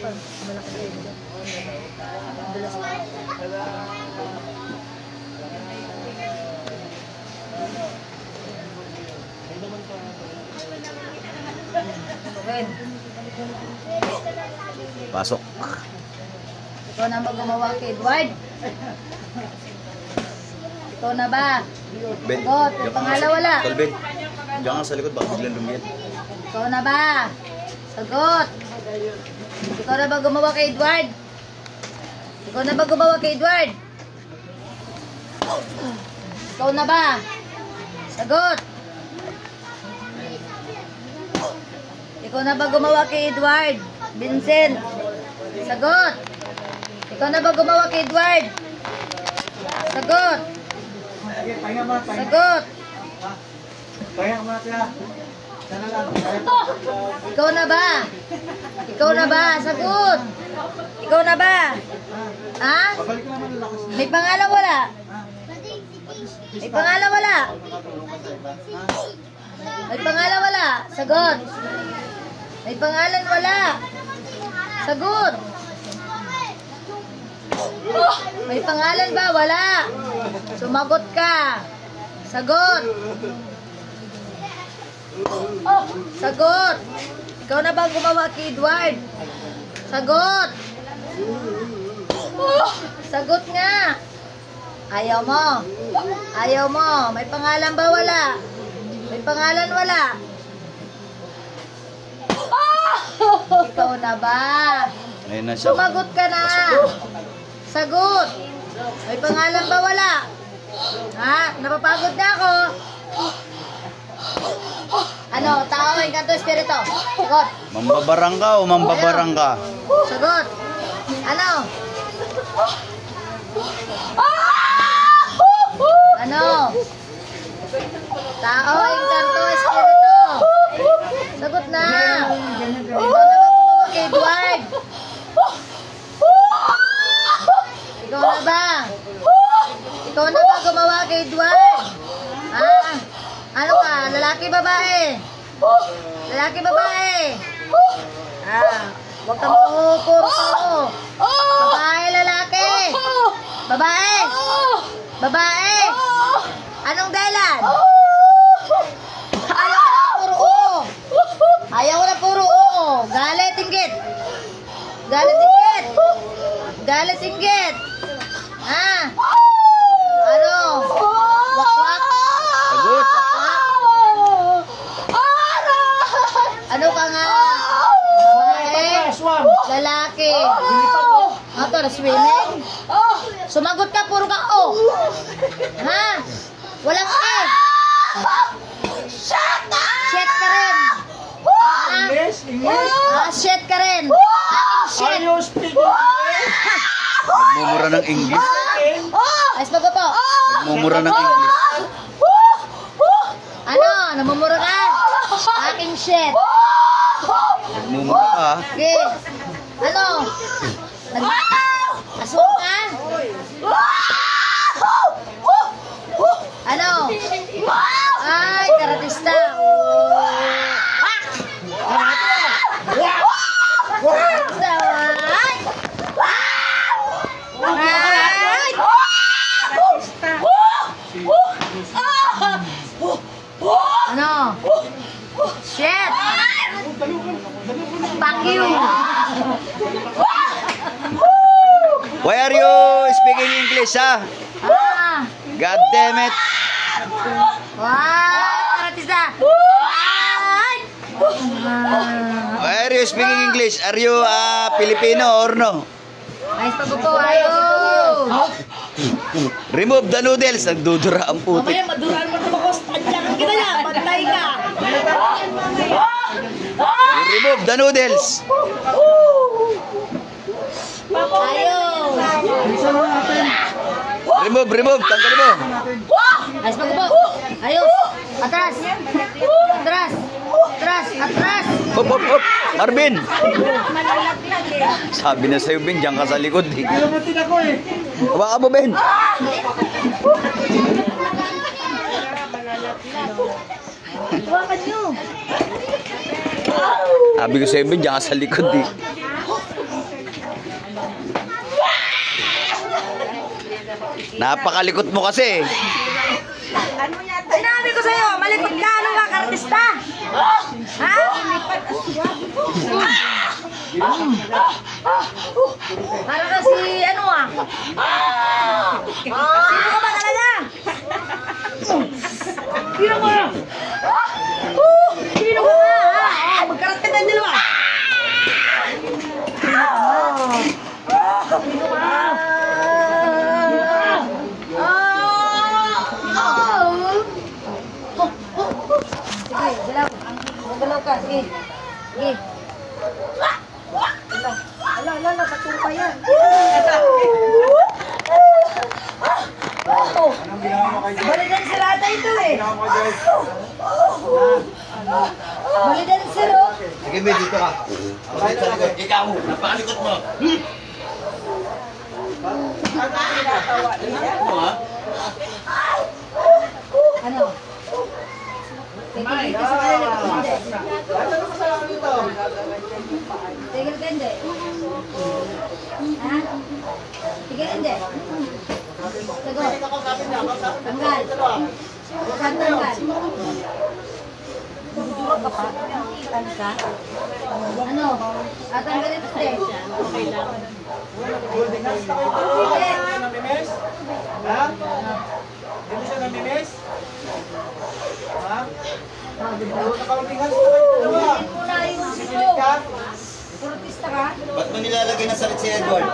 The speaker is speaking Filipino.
Malaki na yun. Dulas pa. Pasok. Ikaw na mag-gumawa kay Edward. Ikaw na ba? Ben, Sagot. Yung pangalan wala. Tol, Ben. Diyan ka sa likod, baka biglang lumiyan. Ikaw na ba? Sagot. Ikaw na ba gumawa kay Edward? Ikaw na ba gumawa kay Edward? Ikaw na ba? Sagot. Ikaw na ba gumawa kay Edward? Vincent. Sagot. Ikaw na ba gumawa kay Edward? Sagot. Sagot. Ikaw na ba? Ikaw na ba? Sagot. Ikaw na ba? Ha? May pangalan wala? May pangalan wala? May pangalan wala? Sagot. May pangalan wala? Sagot. May pangalan ba? Wala. Sumagot ka. Sagot. Sagot. Ikaw na ba gumawa kay Edward? Sagot. Sagot nga. Ayaw mo. Ayaw mo. May pangalan ba? Wala. May pangalan wala. Ikaw na ba? Ayun na siya. Sumagot ka na. Sagot. May pangalan ba? Wala. Ha? Napapagod na ako. Ano? Tao ang kanto espiritu. Sagot. Mambabarang ka o mambabarang ka? Sagot. Ano? Ano? Tao ang kanto espiritu. Sagot na. Ikaw na ba gumawa kay Edward? Ikaw na ba? Ikaw na ba gumawa kay Edward? Ha? Ano ka? Lalaki, babae? Lalaki, babae? Huwag ka puro ko. Babae, lalaki? Babae? Babae? Anong dahilan? Ayaw ko na puro oo. Ayaw ko na puro oo. Galit, inggit. Galit, inggit. Galit, inggit. Ha? Ano? Wakwak? Sagot. Ano ka nga? Babae? Lalaki? Ano to? Na-swimming? Sumagot ka, puro ka o. Ha? Walang e. Shit ka rin. Shit ka rin. Shit. Nagmumura ng English. Ayos bago po. Nagmumura ng English. Ano? Namumura ka? Aking shit. Nagmumura ka, ha? Okay. Ano? Aswang ka? Ano? Ay, karatista. Karatista. Ay! Ano? Shit! Fuck you! Why are you speaking English, ha? God damn it! Karatista! Why are you speaking English? Are you Filipino or no? Ayos pa po, ayo! Remove the noodles. Nagdudura ang puti. Mamaya, maduraan mo ito ako. Tadyakan kita niya. Bantay ka. Remove the noodles. Ayo! Remove. Tanggalin mo. Ayos pa po. Ayos! Atras! Atras! Atras! Hop. Marvin! Sabi na sa'yo, Ben, diyan ka sa likod. Kilamutin ako eh. Hawakan mo, Ben. Hawakan nyo! Sabi ko sa'yo, Ben, diyan ka sa likod. Napakalikot mo kasi. Sinabi ko sa'yo, malikot ka, ano ka, kartista? Ha? Para kasi, ano ah? Sino ka ba talaga? Sino ka? Sino ka nga, ha? Magkarat ka tayo dalawa. Sino ka? Sige, galaw. Galaw ka, sige. Sige. Ala, paturo pa yan. Balidan si Rata ito eh. Balidan si Ro. Sige, May, dito ka. Ikaw, napakalikot mo. Ano? Tigil ka hindi. Ha? Tigil hindi. Sagot. Tanggal. Saan tanggal? Tanggal? Ano? Tanggalin ito din. Hindi siya namimiss? Ha? Ulitin mo na yung sino. Kurtista ka? Ba't mo nilalagay na sakit si Edward?